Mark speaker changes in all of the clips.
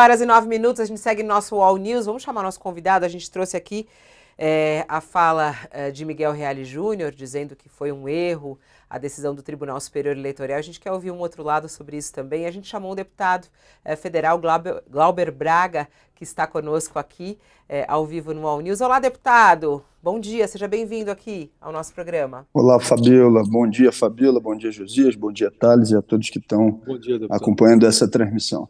Speaker 1: Horas e 9 minutos, a gente segue nosso All News. Vamos chamar nosso convidado. A gente trouxe aqui a fala de Miguel Reale Júnior, dizendo que foi um erro a decisão do Tribunal Superior Eleitoral. A gente quer ouvir um outro lado sobre isso também. A gente chamou um deputado federal, Glauber Braga, que está conosco aqui ao vivo no All News. Olá, deputado. Bom dia, seja bem-vindo aqui ao nosso programa.
Speaker 2: Olá, Fabiola. Bom dia, Fabiola. Bom dia, Josias. Bom dia, Thales, e a todos que estão acompanhando essa transmissão.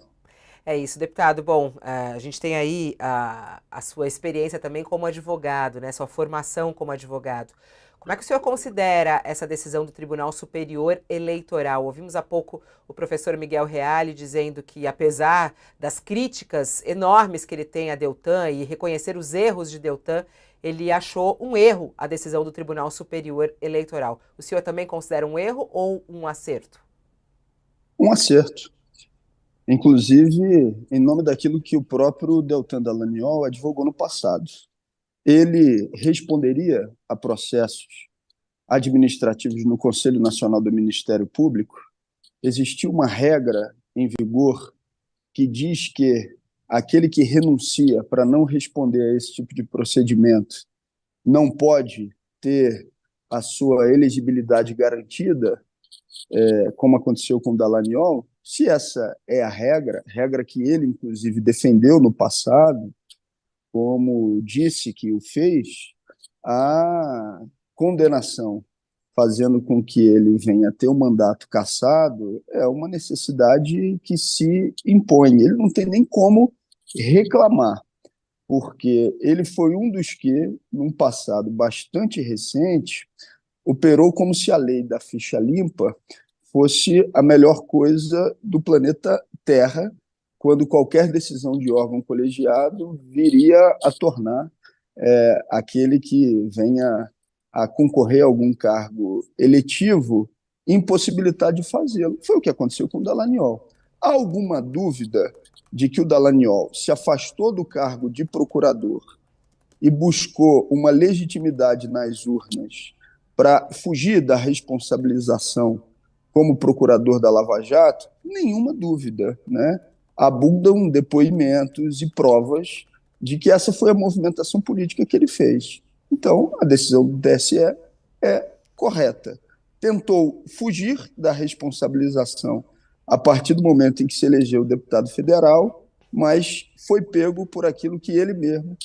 Speaker 1: É isso, deputado. Bom, a gente tem aí a sua experiência também como advogado, né? Sua formação como advogado. Como é que o senhor considera essa decisão do Tribunal Superior Eleitoral? Ouvimos há pouco o professor Miguel Reale dizendo que, apesar das críticas enormes que ele tem a Deltan e reconhecer os erros de Deltan, ele achou um erro a decisão do Tribunal Superior Eleitoral. O senhor também considera um erro ou um acerto?
Speaker 2: Um acerto. Inclusive, em nome daquilo que o próprio Deltan Dallagnol advogou no passado. Ele responderia a processos administrativos no Conselho Nacional do Ministério Público. Existia uma regra em vigor que diz que aquele que renuncia para não responder a esse tipo de procedimento não pode ter a sua elegibilidade garantida, como aconteceu com o Dallagnol. Se essa é a regra que ele, inclusive, defendeu no passado, como disse que o fez, a condenação fazendo com que ele venha a ter o mandato cassado é uma necessidade que se impõe. Ele não tem nem como reclamar, porque ele foi um dos que, num passado bastante recente, operou como se a lei da ficha limpa fosse a melhor coisa do planeta Terra, quando qualquer decisão de órgão colegiado viria a tornar aquele que venha a concorrer a algum cargo eletivo impossibilitado de fazê-lo. Foi o que aconteceu com o Dallagnol. Há alguma dúvida de que o Dallagnol se afastou do cargo de procurador e buscou uma legitimidade nas urnas para fugir da responsabilização como procurador da Lava Jato? Nenhuma dúvida, né? Abundam depoimentos e provas de que essa foi a movimentação política que ele fez. Então, a decisão do TSE é correta. Tentou fugir da responsabilização a partir do momento em que se elegeu deputado federal, mas foi pego por aquilo que ele mesmo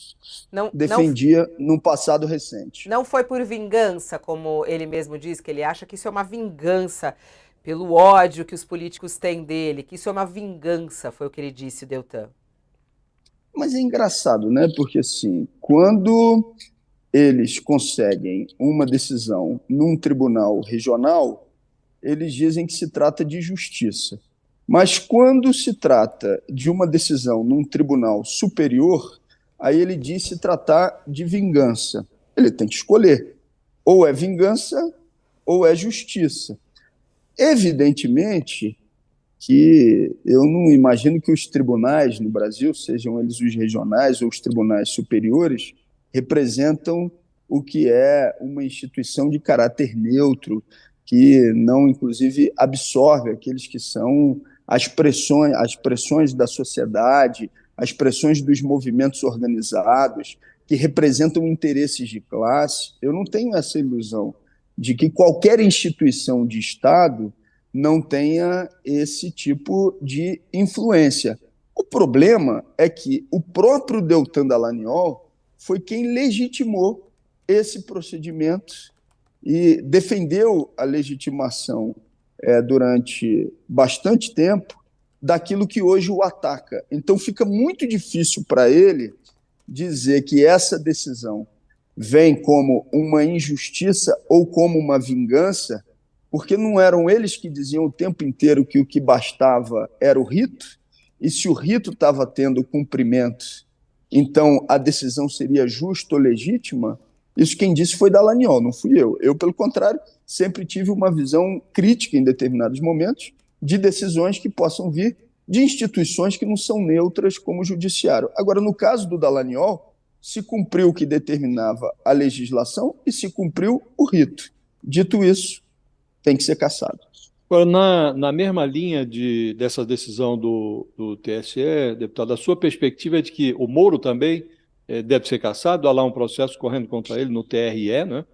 Speaker 2: defendia num passado recente.
Speaker 1: Não foi por vingança, como ele mesmo diz, que ele acha que isso é uma vingança pelo ódio que os políticos têm dele, que isso é uma vingança, foi o que ele disse, o Deltan.
Speaker 2: Mas é engraçado, né? Porque, assim, quando eles conseguem uma decisão num tribunal regional, eles dizem que se trata de justiça. Mas quando se trata de uma decisão num tribunal superior, aí ele diz se tratar de vingança. Ele tem que escolher. Ou é vingança ou é justiça. Evidentemente que eu não imagino que os tribunais no Brasil, sejam eles os regionais ou os tribunais superiores, representam o que é uma instituição de caráter neutro, que não, inclusive, absorve aqueles que são as pressões da sociedade, as pressões dos movimentos organizados, que representam interesses de classe. Eu não tenho essa ilusão de que qualquer instituição de Estado não tenha esse tipo de influência. O problema é que o próprio Deltan Dallagnol foi quem legitimou esse procedimento e defendeu a legitimação durante bastante tempo daquilo que hoje o ataca. Então fica muito difícil para ele dizer que essa decisão vem como uma injustiça ou como uma vingança, porque não eram eles que diziam o tempo inteiro que o que bastava era o rito, e se o rito estava tendo cumprimento, então a decisão seria justa ou legítima. Isso quem disse foi Dallagnol, não fui eu. Eu, pelo contrário, sempre tive uma visão crítica em determinados momentos de decisões que possam vir de instituições que não são neutras como o judiciário. Agora, no caso do Dallagnol, se cumpriu o que determinava a legislação e se cumpriu o rito. Dito isso, tem que ser cassado.
Speaker 3: Agora, na mesma linha dessa decisão do TSE, deputado, a sua perspectiva é de que o Moro também deve ser cassado? Há lá um processo correndo contra ele no TRE, né,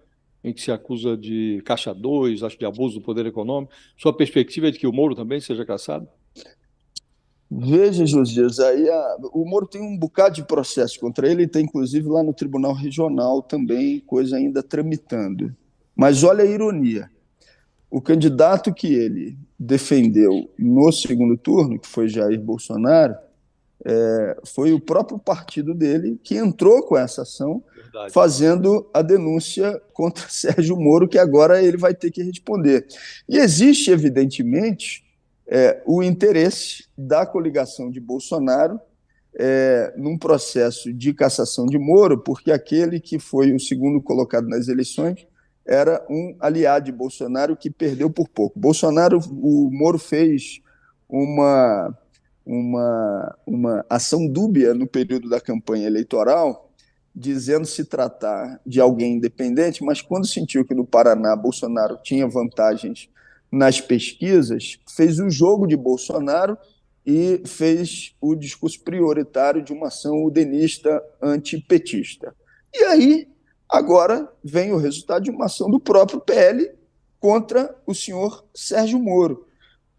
Speaker 3: em que se acusa de caixa 2, acho de abuso do poder econômico. Sua perspectiva é de que o Moro também seja cassado?
Speaker 2: Veja, Josias, o Moro tem um bocado de processo contra ele, tem inclusive lá no Tribunal Regional também, coisa ainda tramitando. Mas olha a ironia. O candidato que ele defendeu no segundo turno, que foi Jair Bolsonaro, foi o próprio partido dele que entrou com essa ação,
Speaker 3: Verdade.
Speaker 2: fazendo a denúncia contra Sérgio Moro, que agora ele vai ter que responder. E existe, evidentemente, o interesse da coligação de Bolsonaro num processo de cassação de Moro, porque aquele que foi o segundo colocado nas eleições era um aliado de Bolsonaro que perdeu por pouco. O Moro fez uma, uma ação dúbia no período da campanha eleitoral, dizendo se tratar de alguém independente, mas quando sentiu que no Paraná Bolsonaro tinha vantagens nas pesquisas, fez o jogo de Bolsonaro e fez o discurso prioritário de uma ação udenista antipetista. E aí, agora, vem o resultado de uma ação do próprio PL contra o senhor Sérgio Moro.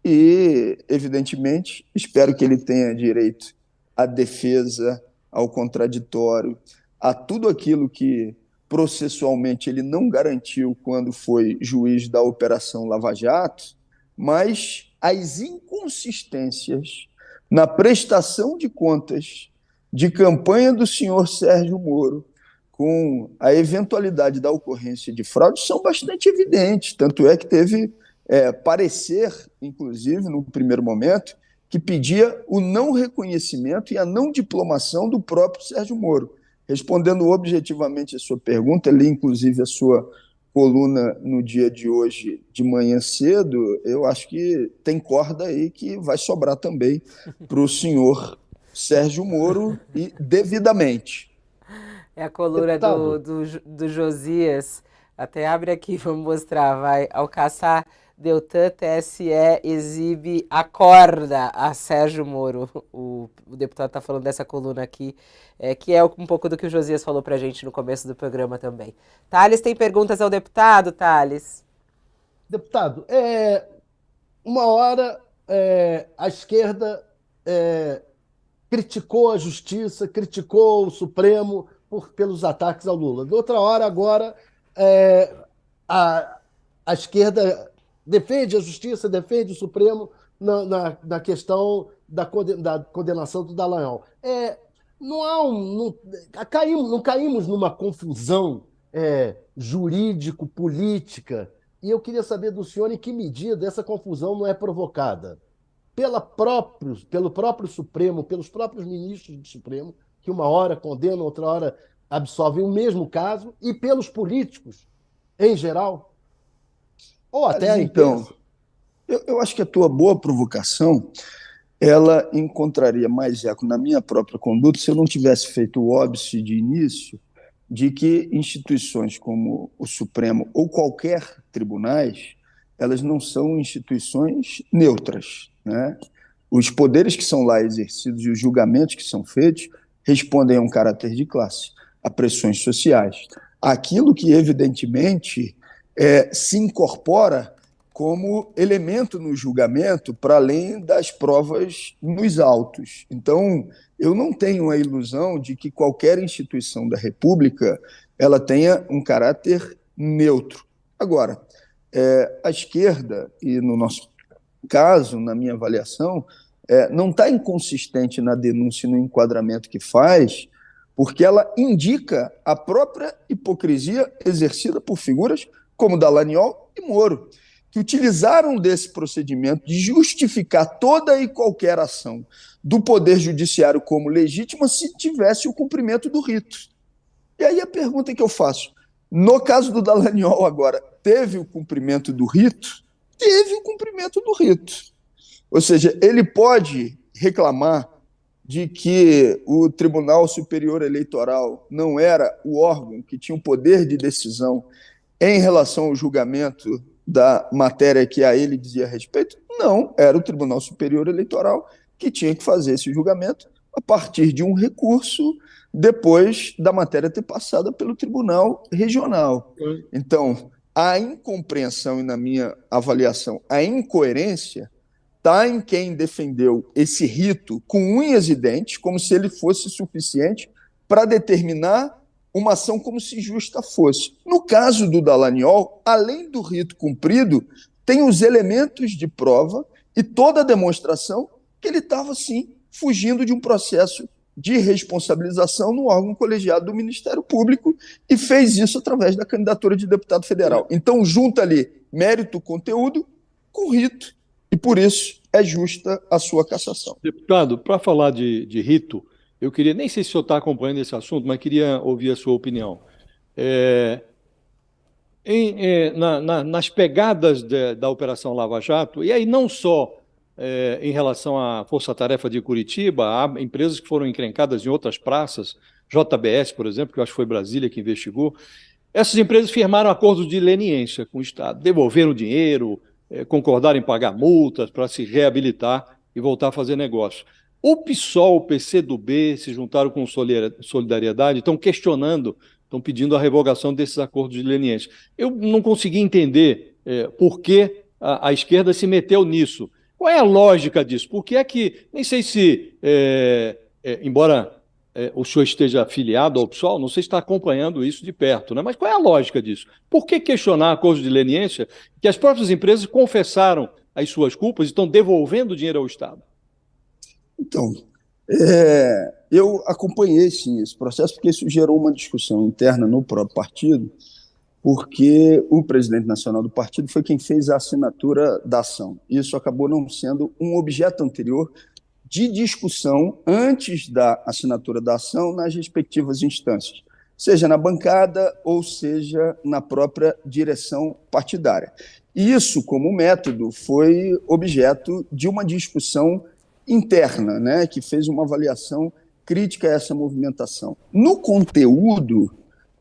Speaker 2: E, evidentemente, espero que ele tenha direito à defesa, ao contraditório, a tudo aquilo que processualmente ele não garantiu quando foi juiz da Operação Lava Jato, mas as inconsistências na prestação de contas de campanha do senhor Sérgio Moro com a eventualidade da ocorrência de fraude são bastante evidentes. Tanto é que teve parecer, inclusive, no primeiro momento, que pedia o não reconhecimento e a não diplomação do próprio Sérgio Moro. Respondendo objetivamente a sua pergunta, li inclusive a sua coluna no dia de hoje, de manhã cedo, eu acho que tem corda aí que vai sobrar também para o senhor Sérgio Moro e devidamente.
Speaker 1: É a coluna
Speaker 4: Deputado,
Speaker 1: do Josias. Até abre aqui, vamos mostrar. Vai. Ao caçar Deltan, TSE exibe a corda a Sérgio Moro. O deputado está falando dessa coluna aqui, que é um pouco do que o Josias falou para a gente no começo do programa também. Thales tem perguntas ao deputado, Thales?
Speaker 4: deputado, uma hora a esquerda criticou a justiça, criticou o Supremo pelos ataques ao Lula. De outra hora, agora, a, a esquerda defende a justiça, defende o Supremo na questão da condenação do Dallagnol. Não há não caímos numa confusão jurídico-política, e eu queria saber do senhor em que medida essa confusão não é provocada pelo próprio Supremo, pelos próprios ministros do Supremo, que uma hora condenam, outra hora absolvem o mesmo caso, e pelos políticos em geral, ou até a
Speaker 2: Então,
Speaker 4: imprensa.
Speaker 2: eu acho que a tua boa provocação ela encontraria mais eco na minha própria conduta se eu não tivesse feito o óbice de início de que instituições como o Supremo ou qualquer tribunais, elas não são instituições neutras, né? Os poderes que são lá exercidos e os julgamentos que são feitos respondem a um caráter de classe, a pressões sociais. Aquilo que, evidentemente, se incorpora como elemento no julgamento para além das provas nos autos. Então, eu não tenho a ilusão de que qualquer instituição da República ela tenha um caráter neutro. Agora, a esquerda, e no nosso caso, na minha avaliação, não está inconsistente na denúncia e no enquadramento que faz, porque ela indica a própria hipocrisia exercida por figuras como Dallagnol e Moro, que utilizaram desse procedimento de justificar toda e qualquer ação do Poder Judiciário como legítima se tivesse o cumprimento do rito. E aí a pergunta que eu faço, no caso do Dallagnol agora, teve o cumprimento do rito? Teve o cumprimento do rito. Ou seja, ele pode reclamar de que o Tribunal Superior Eleitoral não era o órgão que tinha o poder de decisão em relação ao julgamento da matéria que a ele dizia respeito? Não, era o Tribunal Superior Eleitoral que tinha que fazer esse julgamento a partir de um recurso depois da matéria ter passado pelo Tribunal Regional. Então, a incompreensão e, na minha avaliação, a incoerência está em quem defendeu esse rito com unhas e dentes, como se ele fosse suficiente para determinar uma ação como se justa fosse. No caso do Dallagnol, além do rito cumprido, tem os elementos de prova e toda a demonstração que ele estava, sim, fugindo de um processo de responsabilização no órgão colegiado do Ministério Público e fez isso através da candidatura de deputado federal. Então, junta ali mérito, conteúdo com rito, e por isso é justa a sua cassação.
Speaker 3: Deputado, para falar de rito, eu queria, nem sei se o senhor está acompanhando esse assunto, mas queria ouvir a sua opinião. Nas pegadas da Operação Lava Jato, e aí não só em relação à Força-Tarefa de Curitiba, há empresas que foram encrencadas em outras praças, JBS, por exemplo, que eu acho que foi Brasília que investigou. Essas empresas firmaram acordos de leniência com o Estado, devolveram dinheiro, concordaram em pagar multas para se reabilitar e voltar a fazer negócio. O PSOL, o PCdoB se juntaram com Solidariedade, estão questionando, estão pedindo a revogação desses acordos de leniência. Eu não consegui entender por que a esquerda se meteu nisso. Qual é a lógica disso? Por que é que, nem sei se, embora o senhor esteja afiliado ao PSOL, não sei se está acompanhando isso de perto, né? Mas qual é a lógica disso? Por que questionar acordos de leniência que as próprias empresas confessaram as suas culpas e estão devolvendo dinheiro ao Estado?
Speaker 2: Então, eu acompanhei, sim, esse processo, porque isso gerou uma discussão interna no próprio partido, porque o presidente nacional do partido foi quem fez a assinatura da ação. Isso acabou não sendo um objeto anterior de discussão antes da assinatura da ação nas respectivas instâncias, seja na bancada ou seja na própria direção partidária. E isso, como método, foi objeto de uma discussão interna, né, que fez uma avaliação crítica a essa movimentação. No conteúdo,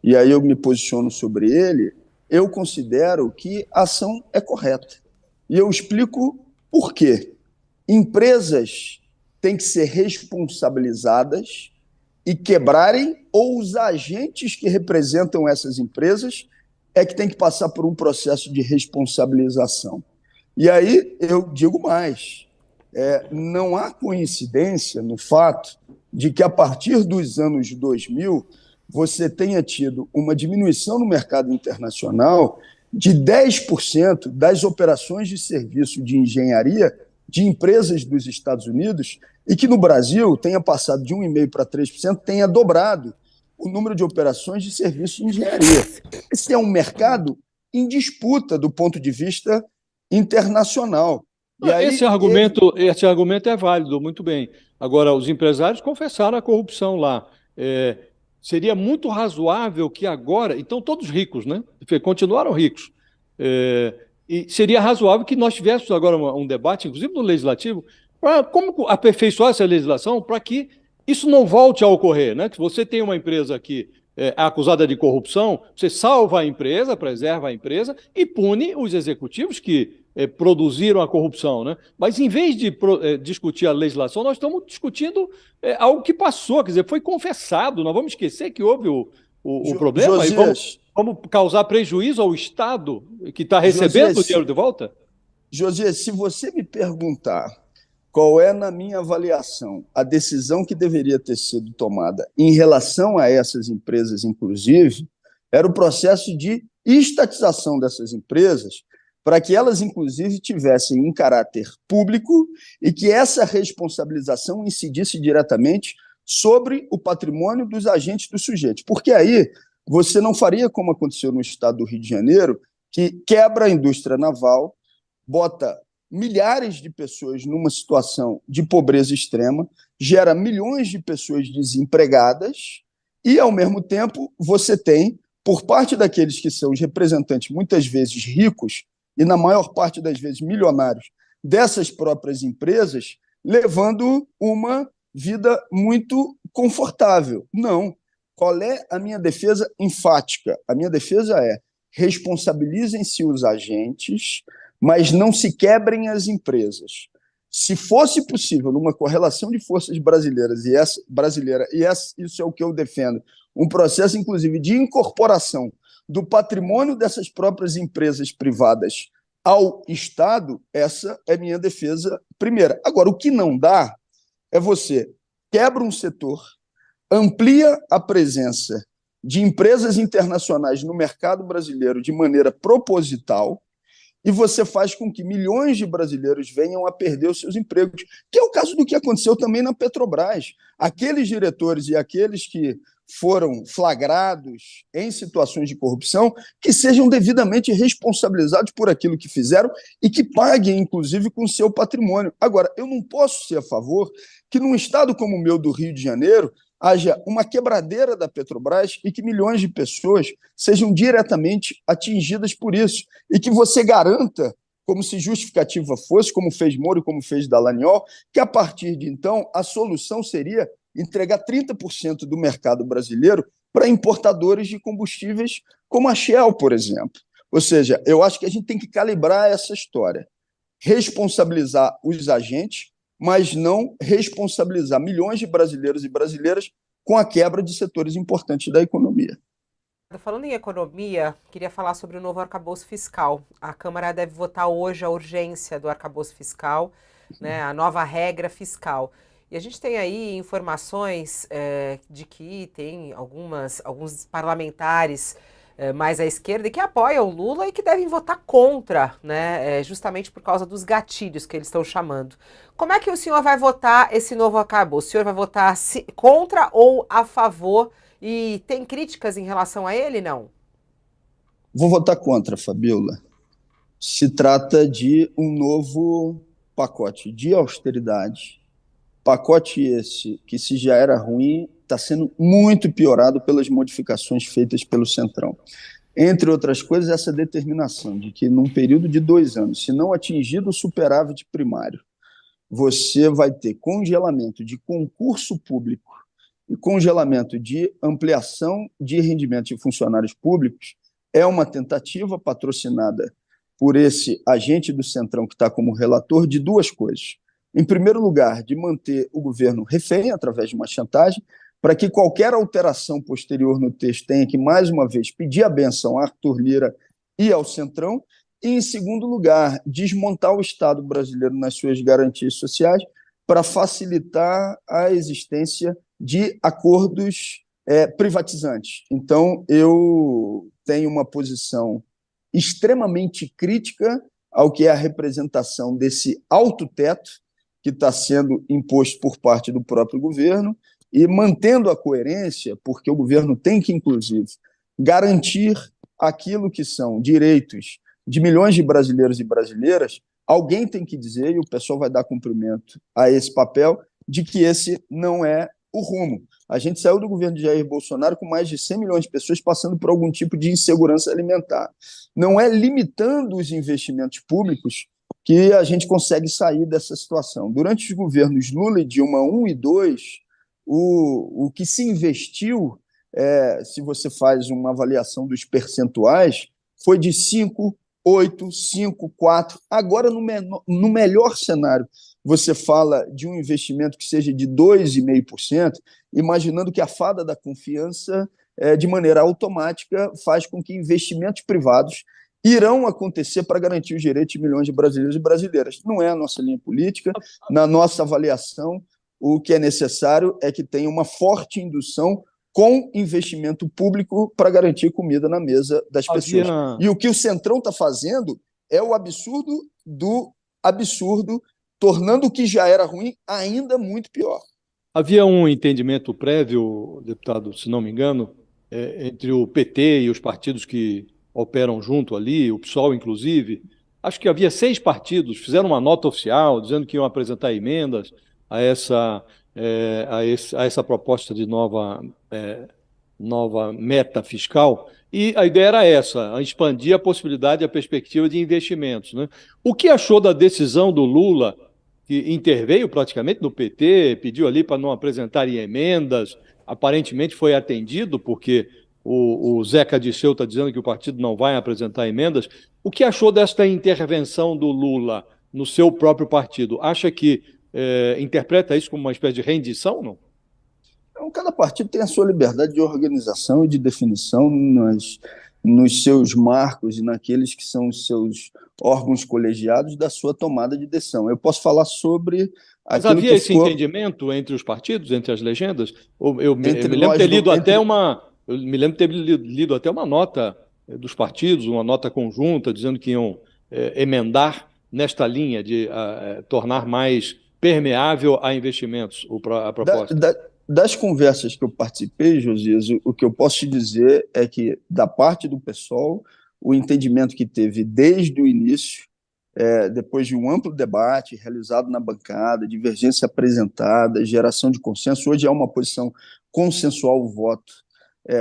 Speaker 2: e aí eu me posiciono sobre ele, eu considero que a ação é correta. E eu explico por quê. Empresas têm que ser responsabilizadas e quebrarem, ou os agentes que representam essas empresas é que têm que passar por um processo de responsabilização. E aí eu digo mais, não há coincidência no fato de que, a partir dos anos 2000, você tenha tido uma diminuição no mercado internacional de 10% das operações de serviço de engenharia de empresas dos Estados Unidos e que no Brasil tenha passado de 1,5% para 3%, tenha dobrado o número de operações de serviço de engenharia. Esse é um mercado em disputa do ponto de vista internacional.
Speaker 3: E aí, esse argumento é válido, muito bem. Agora, os empresários confessaram a corrupção lá. Seria muito razoável que agora... Então, todos ricos, né? Continuaram ricos. E seria razoável que nós tivéssemos agora um debate, inclusive no Legislativo, para como aperfeiçoar essa legislação para que isso não volte a ocorrer, né? Que você tem uma empresa que é acusada de corrupção, você salva a empresa, preserva a empresa e pune os executivos que produziram a corrupção, né? Mas, em vez de discutir a legislação, nós estamos discutindo algo que passou, quer dizer, foi confessado. Nós vamos esquecer que houve o problema
Speaker 2: Josias,
Speaker 3: e vamos causar prejuízo ao Estado que está recebendo o dinheiro de volta?
Speaker 2: Josias, se você me perguntar qual é, na minha avaliação, a decisão que deveria ter sido tomada em relação a essas empresas, inclusive, era o processo de estatização dessas empresas, para que elas, inclusive, tivessem um caráter público e que essa responsabilização incidisse diretamente sobre o patrimônio dos agentes dos sujeitos. Porque aí você não faria como aconteceu no estado do Rio de Janeiro, que quebra a indústria naval, bota milhares de pessoas numa situação de pobreza extrema, gera milhões de pessoas desempregadas e, ao mesmo tempo, você tem, por parte daqueles que são os representantes, muitas vezes ricos, e na maior parte das vezes milionários, dessas próprias empresas, levando uma vida muito confortável. Não. Qual é a minha defesa enfática? A minha defesa é responsabilizem-se os agentes, mas não se quebrem as empresas. Se fosse possível, numa correlação de forças brasileiras, isso é o que eu defendo, um processo, inclusive, de incorporação do patrimônio dessas próprias empresas privadas ao Estado, essa é minha defesa primeira. Agora, o que não dá é você quebra um setor, amplia a presença de empresas internacionais no mercado brasileiro de maneira proposital, e você faz com que milhões de brasileiros venham a perder os seus empregos, que é o caso do que aconteceu também na Petrobras. Aqueles diretores e aqueles que foram flagrados em situações de corrupção, que sejam devidamente responsabilizados por aquilo que fizeram e que paguem, inclusive, com o seu patrimônio. Agora, eu não posso ser a favor que, num estado como o meu, do Rio de Janeiro, haja uma quebradeira da Petrobras e que milhões de pessoas sejam diretamente atingidas por isso. E que você garanta, como se justificativa fosse, como fez Moro e como fez Dallagnol, que a partir de então a solução seria entregar 30% do mercado brasileiro para importadores de combustíveis como a Shell, por exemplo. Ou seja, eu acho que a gente tem que calibrar essa história, responsabilizar os agentes, mas não responsabilizar milhões de brasileiros e brasileiras com a quebra de setores importantes da economia.
Speaker 1: Falando em economia, queria falar sobre o novo arcabouço fiscal. A Câmara deve votar hoje a urgência do arcabouço fiscal, né, a nova regra fiscal. E a gente tem aí informações de que tem alguns parlamentares mais à esquerda que apoiam o Lula e que devem votar contra, né, justamente por causa dos gatilhos que eles estão chamando. Como é que o senhor vai votar esse novo arcabouço? O senhor vai votar contra ou a favor? E tem críticas em relação a ele, não?
Speaker 2: Vou votar contra, Fabiola. Se trata de um novo pacote de austeridade. Pacote esse que, se já era ruim, está sendo muito piorado pelas modificações feitas pelo Centrão. Entre outras coisas, essa determinação de que, num período de 2 anos, se não atingido o superávit primário, você vai ter congelamento de concurso público e congelamento de ampliação de rendimento de funcionários públicos, é uma tentativa patrocinada por esse agente do Centrão que está como relator de 2 coisas. Em primeiro lugar, de manter o governo refém através de uma chantagem, para que qualquer alteração posterior no texto tenha que, mais uma vez, pedir a benção a Arthur Lira e ao Centrão. E, em segundo lugar, desmontar o Estado brasileiro nas suas garantias sociais para facilitar a existência de acordos privatizantes. Então, eu tenho uma posição extremamente crítica ao que é a representação desse alto teto que está sendo imposto por parte do próprio governo e mantendo a coerência, porque o governo tem que, inclusive, garantir aquilo que são direitos de milhões de brasileiros e brasileiras. Alguém tem que dizer, e o pessoal vai dar cumprimento a esse papel, de que esse não é o rumo. A gente saiu do governo de Jair Bolsonaro com mais de 100 milhões de pessoas passando por algum tipo de insegurança alimentar. Não é limitando os investimentos públicos que a gente consegue sair dessa situação. Durante os governos Lula e Dilma 1 e 2, o que se investiu, se você faz uma avaliação dos percentuais, foi de 5, 8, 5, 4. Agora, no melhor cenário, você fala de um investimento que seja de 2,5%, imaginando que a fada da confiança, de maneira automática, faz com que investimentos privados irão acontecer para garantir os direitos de milhões de brasileiros e brasileiras. Não é a nossa linha política. Na nossa avaliação, o que é necessário é que tenha uma forte indução com investimento público para garantir comida na mesa das pessoas. E o que o Centrão está fazendo é o absurdo do absurdo, tornando o que já era ruim ainda muito pior.
Speaker 3: Havia um entendimento prévio, deputado, se não me engano, entre o PT e os partidos que operam junto ali, o PSOL inclusive. Acho que havia 6 partidos, fizeram uma nota oficial dizendo que iam apresentar emendas a essa proposta de nova meta fiscal, e a ideia era essa, expandir a possibilidade e a perspectiva de investimentos, né? O que achou da decisão do Lula, que interveio praticamente no PT, pediu ali para não apresentarem emendas, aparentemente foi atendido, porque o Zeca Disseu está dizendo que o partido não vai apresentar emendas. O que achou desta intervenção do Lula no seu próprio partido? Acha que interpreta isso como uma espécie de rendição, não?
Speaker 2: Então, cada partido tem a sua liberdade de organização e de definição nos seus marcos e naqueles que são os seus órgãos colegiados da sua tomada de decisão. Eu posso falar sobre
Speaker 3: Mas
Speaker 2: aquilo
Speaker 3: havia
Speaker 2: que
Speaker 3: esse
Speaker 2: ficou
Speaker 3: entendimento entre os partidos, entre as legendas? Eu me
Speaker 2: entre
Speaker 3: lembro de ter
Speaker 2: nós,
Speaker 3: lido
Speaker 2: entre,
Speaker 3: até eu me lembro de ter lido até uma nota dos partidos, uma nota conjunta, dizendo que iam emendar nesta linha de tornar mais permeável a investimentos a proposta.
Speaker 2: das conversas que eu participei, Josias, o que eu posso te dizer é que, da parte do PSOL, o entendimento que teve desde o início, depois de um amplo debate realizado na bancada, divergência apresentada, geração de consenso, hoje há uma posição consensual o voto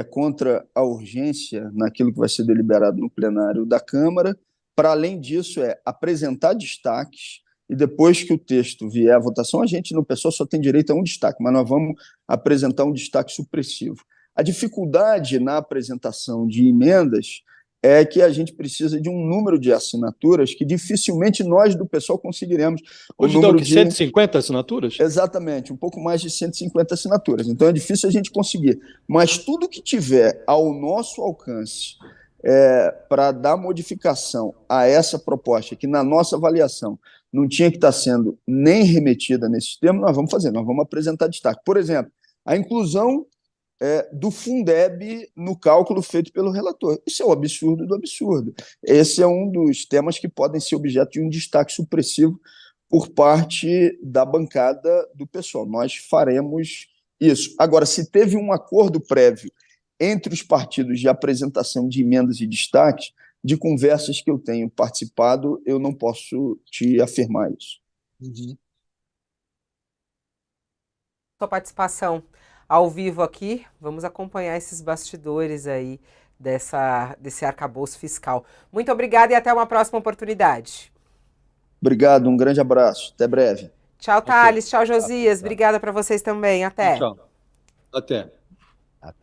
Speaker 2: contra a urgência naquilo que vai ser deliberado no plenário da Câmara. Para além disso, apresentar destaques, e depois que o texto vier à votação, a gente no PSOL só tem direito a um destaque, mas nós vamos apresentar um destaque supressivo. A dificuldade na apresentação de emendas é que a gente precisa de um número de assinaturas que dificilmente nós do PSOL conseguiremos.
Speaker 3: Hoje dão que 150 assinaturas?
Speaker 2: Exatamente, um pouco mais de 150 assinaturas. Então é difícil a gente conseguir. Mas tudo que tiver ao nosso alcance para dar modificação a essa proposta, que na nossa avaliação não tinha que estar sendo nem remetida nesses termos, nós vamos fazer, nós vamos apresentar destaque. Por exemplo, a inclusão do Fundeb no cálculo feito pelo relator. Isso é o absurdo do absurdo. Esse é um dos temas que podem ser objeto de um destaque supressivo por parte da bancada do PSOL. Nós faremos isso. Agora, se teve um acordo prévio entre os partidos de apresentação de emendas e destaques, de conversas que eu tenho participado, eu não posso te afirmar isso.
Speaker 1: Sua participação ao vivo aqui, vamos acompanhar esses bastidores aí desse arcabouço fiscal. Muito obrigada e até uma próxima oportunidade.
Speaker 2: Obrigado, um grande abraço. Até breve.
Speaker 1: Tchau, Thales. Tchau, Josias. Obrigada para vocês também. Até.
Speaker 3: Tchau. Até.